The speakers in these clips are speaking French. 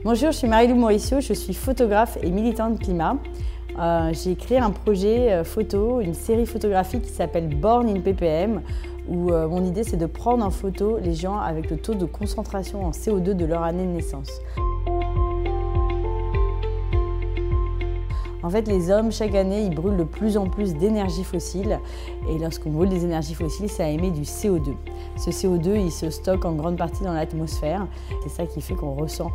Bonjour, je suis Marie-Lou Mauricio, je suis photographe et militante climat. J'ai créé un projet photo, une série photographique qui s'appelle Born in ppm, où mon idée c'est de prendre en photo les gens avec le taux de concentration en CO2 de leur année de naissance. En fait, les hommes, chaque année, ils brûlent de plus en plus d'énergie fossile. Et lorsqu'on brûle des énergies fossiles, ça émet du CO2. Ce CO2, il se stocke en grande partie dans l'atmosphère. C'est ça qui fait qu'on ressent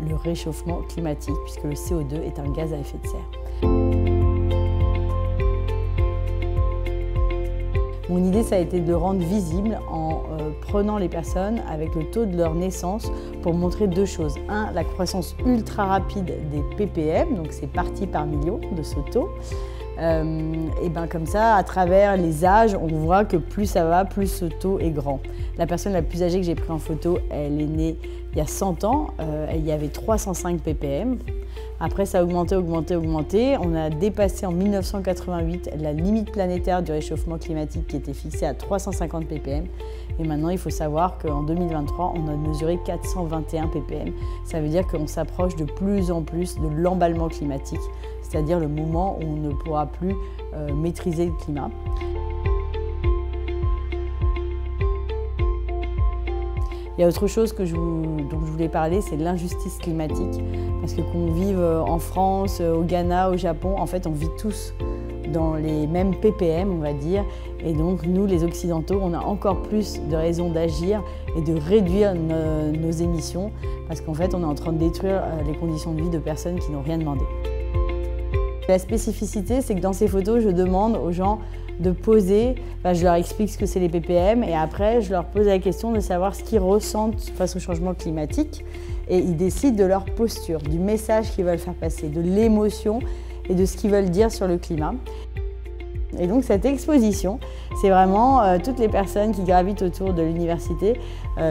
le réchauffement climatique, puisque le CO2 est un gaz à effet de serre. Mon idée, ça a été de le rendre visible en prenant les personnes avec le taux de leur naissance pour montrer deux choses. Un, la croissance ultra rapide des ppm, donc c'est parti par million de ce taux. Et ben comme ça, à travers les âges, on voit que plus ça va, plus ce taux est grand. La personne la plus âgée que j'ai prise en photo, elle est née il y a 100 ans, il y avait 305 ppm. Après, ça a augmenté. On a dépassé en 1988 la limite planétaire du réchauffement climatique qui était fixée à 350 ppm. Et maintenant, il faut savoir qu'en 2023, on a mesuré 421 ppm. Ça veut dire qu'on s'approche de plus en plus de l'emballement climatique, c'est-à-dire le moment où on ne pourra plus maîtriser le climat. Il y a autre chose dont je voulais parler, c'est l'injustice climatique. Parce que qu'on vive en France, au Ghana, au Japon, en fait, on vit tous dans les mêmes ppm, on va dire. Et donc, nous, les Occidentaux, on a encore plus de raisons d'agir et de réduire nos émissions. Parce qu'en fait, on est en train de détruire les conditions de vie de personnes qui n'ont rien demandé. La spécificité, c'est que dans ces photos, je demande aux gens de poser, je leur explique ce que c'est les ppm et après je leur pose la question de savoir ce qu'ils ressentent face au changement climatique et ils décident de leur posture, du message qu'ils veulent faire passer, de l'émotion et de ce qu'ils veulent dire sur le climat. Et donc cette exposition, c'est vraiment toutes les personnes qui gravitent autour de l'université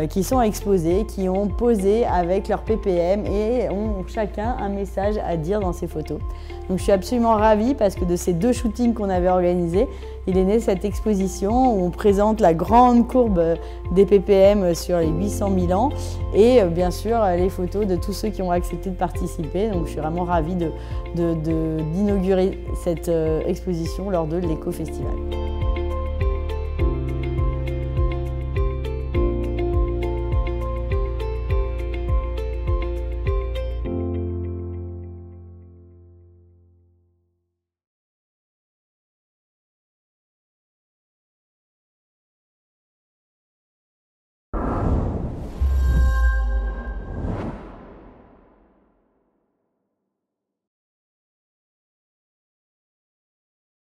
qui sont exposées, qui ont posé avec leur ppm et ont chacun un message à dire dans ces photos. Donc je suis absolument ravie parce que de ces deux shootings qu'on avait organisés, il est né cette exposition où on présente la grande courbe des ppm sur les 800 000 ans et bien sûr les photos de tous ceux qui ont accepté de participer. Donc je suis vraiment ravie d'inaugurer cette exposition lors de l'Eco Festival.